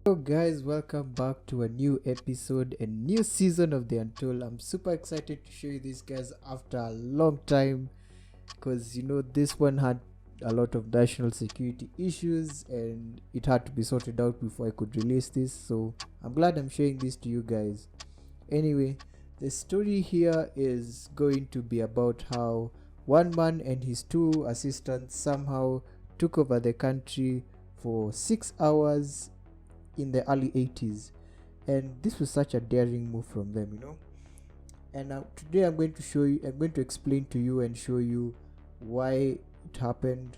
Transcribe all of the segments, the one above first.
Hello guys, welcome back to a new episode and new season of the Untold. I'm super excited to show you these guys after a long time because this one had a lot of national security issues and it had to be sorted out before I could release this. So I'm glad I'm showing this to you guys. Anyway, the story here is going to be about how one man and his two assistants somehow took over the country for 6 hours in the early 80s, and this was such a daring move from them. And today I'm going to explain to you and show you why it happened,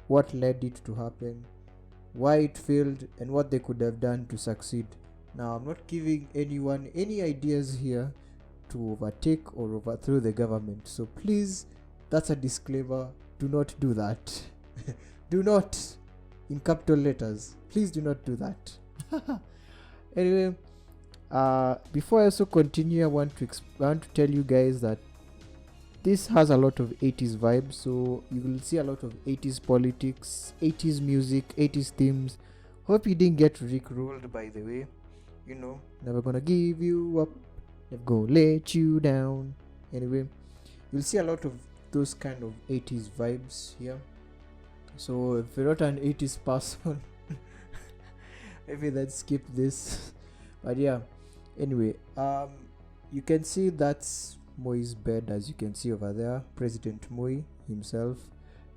what led it to happen, why it failed, and what they could have done to succeed. Now, I'm not giving anyone any ideas here to overtake or overthrow the government, so please, that's a disclaimer. Do not do that. Do not, in capital letters, please do not do that. Anyway, before I also continue, I want to tell you guys that this has a lot of 80s vibes, so you will see a lot of 80s politics, 80s music, 80s themes. Hope you didn't get rickrolled, by the way. Never gonna give you up, never gonna let you down. Anyway, you'll see a lot of those kind of 80s vibes here. So if you're not an 80s person, maybe let's skip this. But yeah, anyway, you can see that's Moi's bed, as you can see over there, President Moi himself.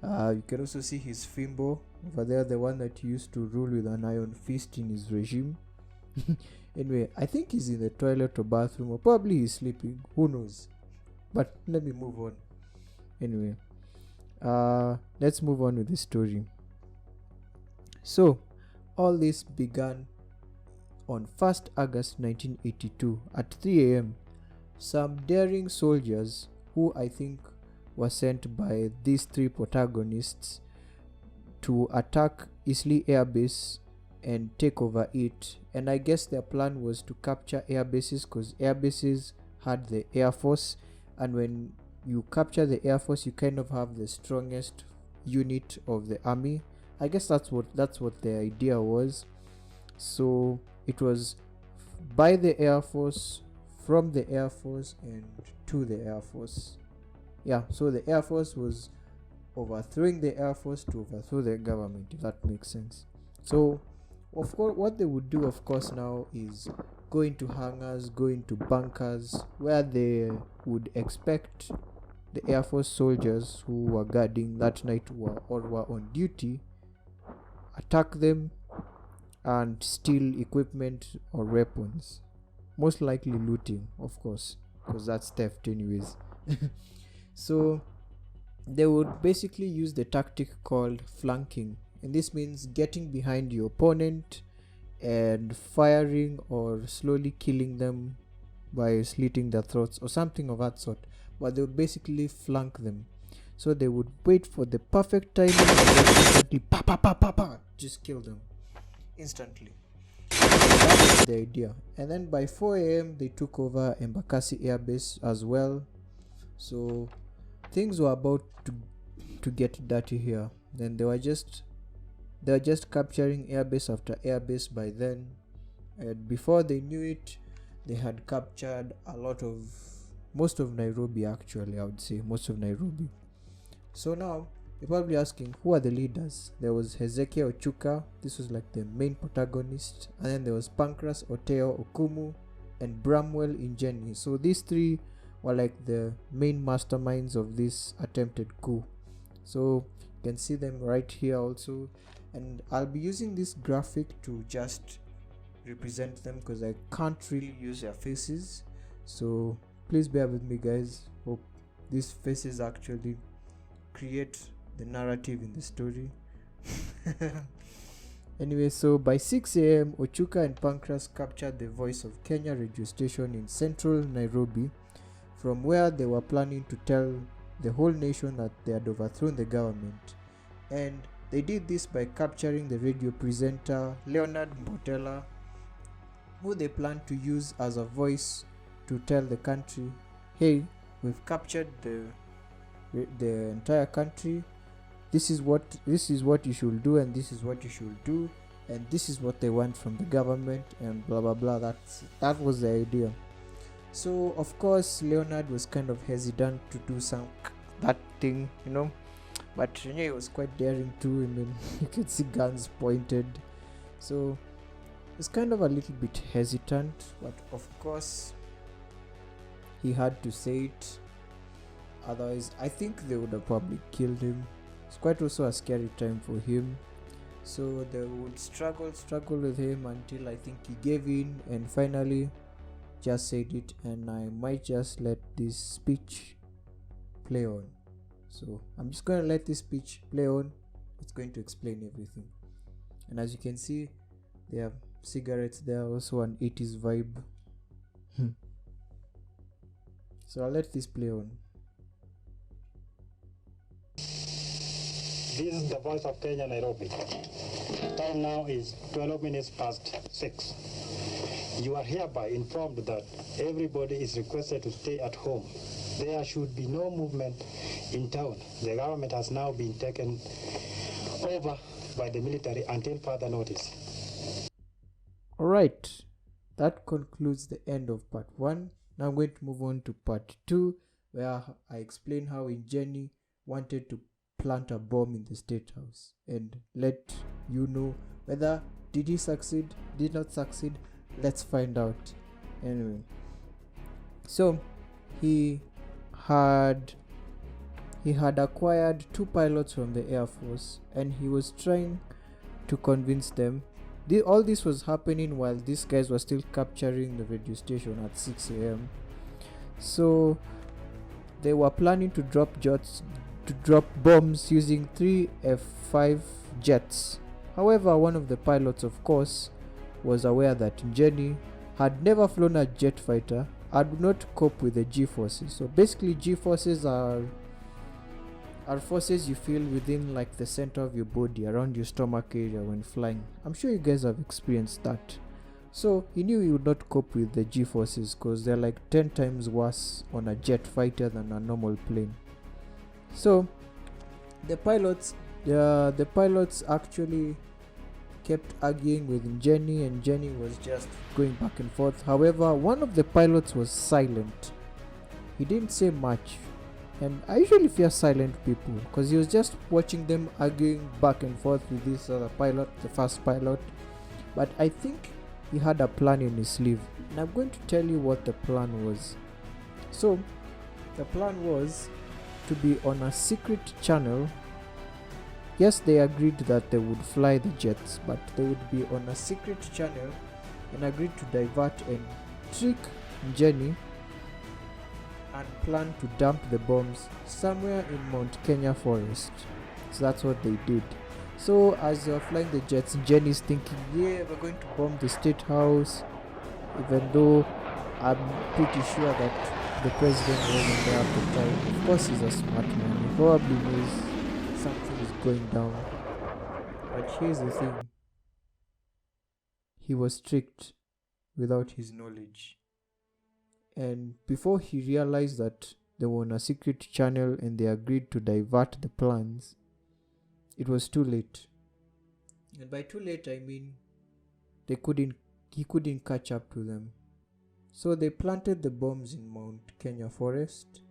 You can also see his fimbo over there, the one that used to rule with an iron fist in his regime. Anyway, I think he's in the toilet or bathroom, or probably he's sleeping, who knows. But let me move on. Anyway, let's move on with the story. So all this began on 1st August 1982 at 3 a.m. Some daring soldiers, who I think were sent by these three protagonists to attack Islay Air Base and take over it. And I guess their plan was to capture air bases, because air bases had the Air Force, and when you capture the Air Force, you kind of have the strongest unit of the army. I guess that's what the idea was. So it was by the Air Force, from the Air Force, and to the Air Force. Yeah, so the Air Force was overthrowing the Air Force to overthrow the government, if that makes sense. So of course, what they would do, of course, now is go into hangars, go into bunkers, where they would expect the Air Force soldiers who were guarding that night or were on duty, attack them and steal equipment or weapons, most likely looting, of course, because that's theft anyways. So they would basically use the tactic called flanking, and this means getting behind your opponent and firing or slowly killing them by slitting their throats or something of that sort. But they would basically flank them. So they would wait for the perfect timing and then instantly just kill them instantly. That was the idea. And then by 4 a.m. they took over Embakasi Air Base as well. So things were about to get dirty here. Then they were just capturing airbase after airbase by then, and before they knew it, they had captured most of Nairobi. Actually, I would say most of Nairobi. So now you're probably asking, who are the leaders? There was Hezekiah Ochuka, this was like the main protagonist, and then there was Pancras Oteo Okumu and Bramwell Injeni. So these three were like the main masterminds of this attempted coup. So you can see them right here also, and I'll be using this graphic to just represent them because I can't really use their faces, so please bear with me, guys. Hope these faces actually create the narrative in the story. Anyway, so by 6 a.m. Ochuka and Pancras captured the Voice of Kenya radio station in central Nairobi, from where they were planning to tell the whole nation that they had overthrown the government. And they did this by capturing the radio presenter Leonard Mbotela, who they planned to use as a voice to tell the country, hey, we've captured the entire country. This is what you should do, and this is what you should do. and this is what they want from the government, and blah blah blah. That was the idea. So of course Leonard was kind of hesitant to do that thing, but he was quite daring too. I mean, you could see guns pointed, so it's kind of a little bit hesitant, but of course he had to say it, otherwise I think they would have probably killed him. It's quite also a scary time for him, so they would struggle with him until I think he gave in and finally just said it. And I might just let this speech play on. So I'm just going to let this speech play on. It's going to explain everything. And as you can see, they have cigarettes there, also an 80s vibe. So I'll let this play on. This is the voice of Kenya, Nairobi. Time now is 12 minutes past 6. You are hereby informed that everybody is requested to stay at home. There should be no movement in town. The government has now been taken over by the military until further notice. Alright, that concludes the end of part 1. Now I'm going to move on to part 2, where I explain how Njeni wanted to plant a bomb in the State House and let you know whether did he succeed, did not succeed. Let's find out. Anyway, so he had acquired 2 pilots from the Air Force, and he was trying to convince them. All this was happening while these guys were still capturing the radio station at 6 a.m. So they were planning to drop bombs using 3 F-5 jets. However, one of the pilots, of course, was aware that Njeni had never flown a jet fighter and would not cope with the G-forces. So basically, G-forces are forces you feel within like the center of your body, around your stomach area when flying. I'm sure you guys have experienced that. So he knew he would not cope with the G-forces because they're like 10 times worse on a jet fighter than a normal plane. So the pilots actually kept arguing with Njeni, and Njeni was just going back and forth. However, one of the pilots was silent. He didn't say much, and I usually fear silent people because he was just watching them arguing back and forth with this other pilot, the first pilot. But I think he had a plan in his sleeve, and I'm going to tell you what the plan was. So the plan was to be on a secret channel. Yes, they agreed that they would fly the jets, but they would be on a secret channel and agreed to divert and trick Njeni and plan to dump the bombs somewhere in Mount Kenya forest. So that's what they did. So as they were flying the jets, Njeni's thinking, yeah, we're going to bomb the State House, even though I'm pretty sure that the president wasn't there at the time. Of course, he's a smart man. He probably knows something is going down. But here's the thing. He was tricked without his knowledge. And before he realized that they were on a secret channel and they agreed to divert the plans, it was too late. And by too late, I mean he couldn't catch up to them. So they planted the bombs in Mount Kenya forest,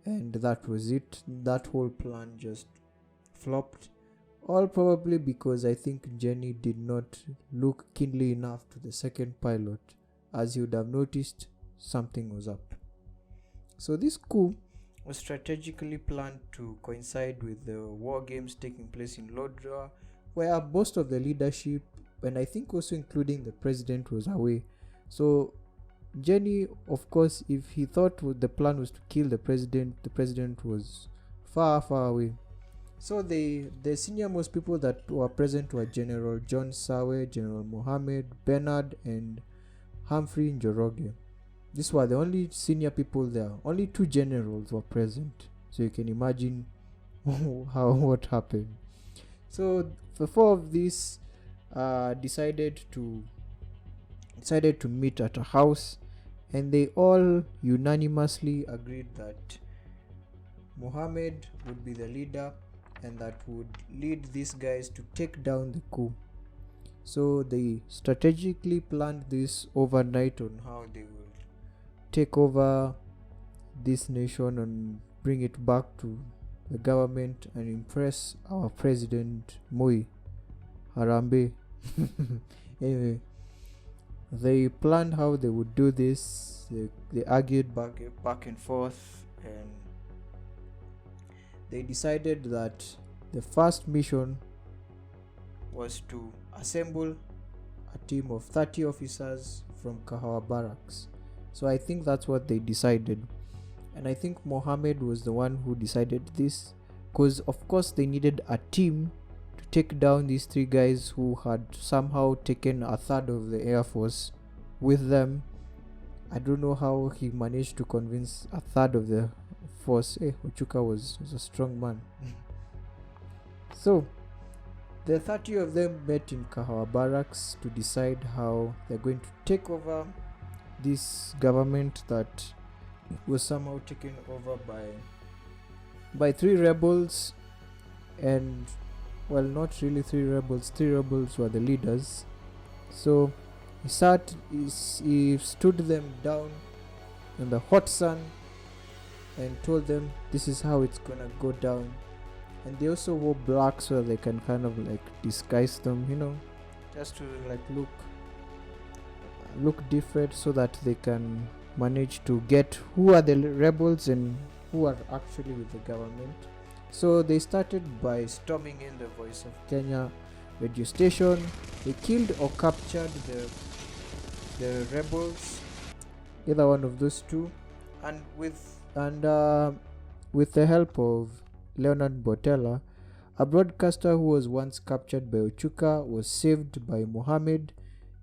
and that was it. That whole plan just flopped. All probably because I think Njeni did not look keenly enough to the second pilot. As you would have noticed, something was up. So this coup was strategically planned to coincide with the war games taking place in Lodra, where most of the leadership, and I think also including the president, was away. So Njeni, of course, if he thought the plan was to kill the president was far away. So the senior most people that were present were General John Sawe, General Mohammed, Bernard, and Humphrey Njoroge. These were the only senior people there. Only 2 generals were present. So you can imagine what happened. So the 4 of these decided to meet at a house, and they all unanimously agreed that Mohammed would be the leader and that would lead these guys to take down the coup. So they strategically planned this overnight on how they will take over this nation and bring it back to the government and impress our president Moi Harambe. Anyway, they planned how they would do this. They argued back and forth, and they decided that the first mission was to assemble a team of 30 officers from Kahawa Barracks. So I think that's what they decided. And I think Mohammed was the one who decided this, because of course they needed a team to take down these three guys who had somehow taken a third of the Air Force with them. I don't know how he managed to convince a third of the force. Ochuka was a strong man. So the 30 of them met in Kahawa Barracks to decide how they're going to take over this government that was somehow taken over by three rebels. And well, not really three rebels were the leaders. So he stood them down in the hot sun and told them this is how it's gonna go down. And they also wore black so they can kind of like disguise them, just to like look different, so that they can manage to get who are the rebels and who are actually with the government. So they started by storming in the Voice of Kenya radio station. They killed or captured the rebels, either one of those two, and with the help of Leonard Botella, a broadcaster who was once captured by Ochuka, was saved by Mohammed,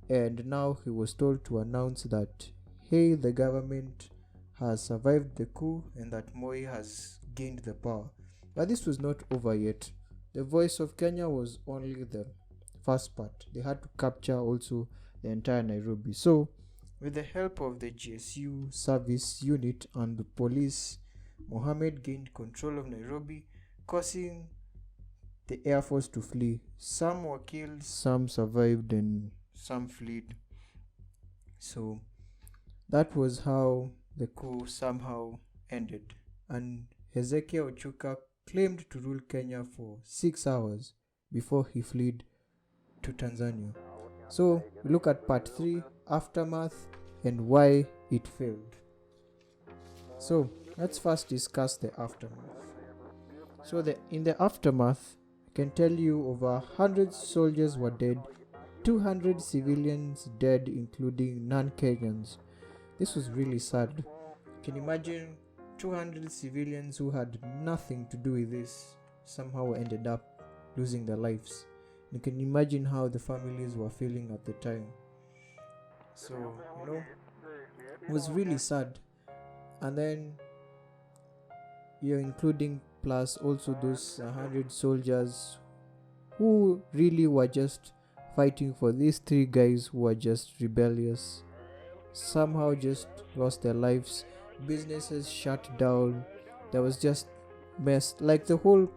and now he was told to announce that, hey, the government has survived the coup and that Moi has gained the power. But this was not over yet. The Voice of Kenya was only the first part. They had to capture also the entire Nairobi. So, with the help of the GSU service unit and the police, Mohammed gained control of Nairobi, causing the Air Force to flee. Some were killed, some survived, and some fled. So that was how the coup somehow ended. And Hezekiah Ochuka claimed to rule Kenya for 6 hours before he fled to Tanzania. So we look at part 3, aftermath, and why it failed. So let's first discuss the aftermath. So in the aftermath, I can tell you over 100 soldiers were dead, 200 civilians dead, including non-Kenyans. This was really sad. Can you imagine 200 civilians who had nothing to do with this somehow ended up losing their lives? You can imagine how the families were feeling at the time. So, it was really sad. And then you're including plus also those 100 soldiers who really were just fighting for these three guys who were just rebellious, somehow just lost their lives. Businesses shut down. There was just mess. Like the whole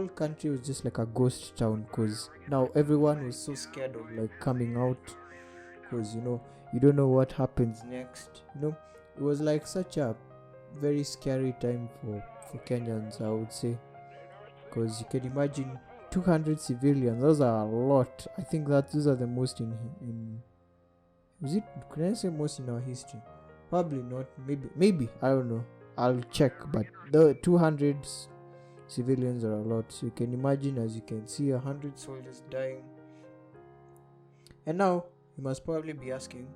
country was just like a ghost town, because now everyone was so scared of like coming out, because you don't know what happens next. It was like such a very scary time for Kenyans, I would say, because you can imagine 200 civilians. Those are a lot. I think that those are the most in is it, can I say most in our history? Probably not. Maybe I don't know, I'll check, but the 200 civilians are a lot. So you can imagine, as you can see, 100 soldiers dying. And now you must probably be asking,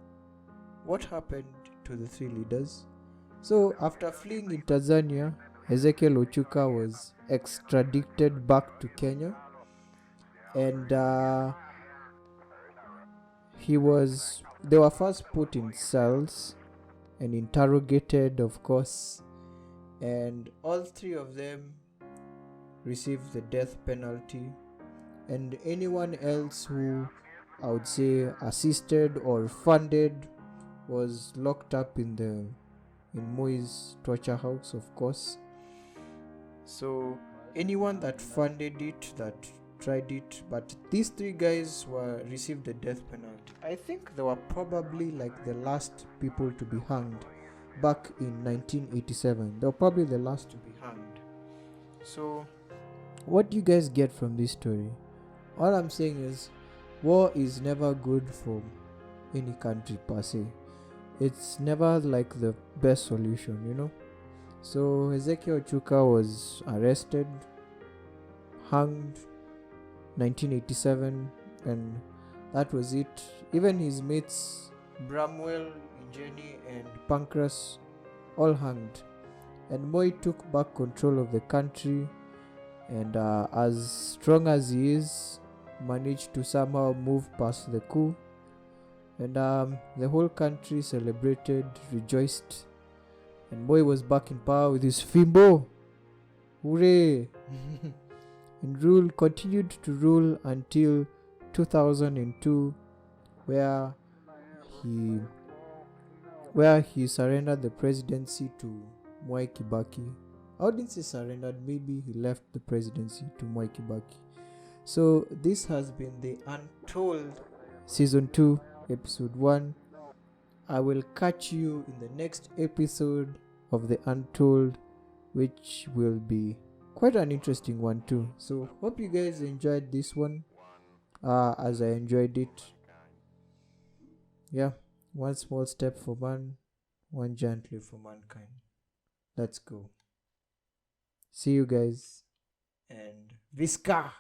what happened to the three leaders? So after fleeing in Tanzania, Ezekiel Ochuka was extradited back to Kenya, and they were first put in cells and interrogated, of course, and all three of them received the death penalty, and anyone else who, I would say, assisted or funded was locked up in Moi's torture house, of course. So anyone that funded it, that tried it, but these three guys received the death penalty. I think they were probably like the last people to be hanged back in 1987. They were probably the last to be hanged. So what do you guys get from this story? All I'm saying is war is never good for any country per se. It's never like the best solution, you know. So Ezekiel Chuka was arrested, hanged 1987, and that was it. Even his mates Bramwell, Injeni, and Pancras all hanged, and Moi took back control of the country, and as strong as he is, managed to somehow move past the coup, and the whole country celebrated, rejoiced, and Moi was back in power with his Fimbo. Hooray! And continued to rule until 2002, where he surrendered the presidency to Mwai Kibaki. I wouldn't say surrendered, maybe he left the presidency to Mwai Kibaki. So this has been the Untold Season 2, Episode 1. I will catch you in the next episode of the Untold, which will be quite an interesting one too. So hope you guys enjoyed this one as I enjoyed it. Yeah, one small step for man, one giant leap for mankind. Let's go. See you guys, and Visca!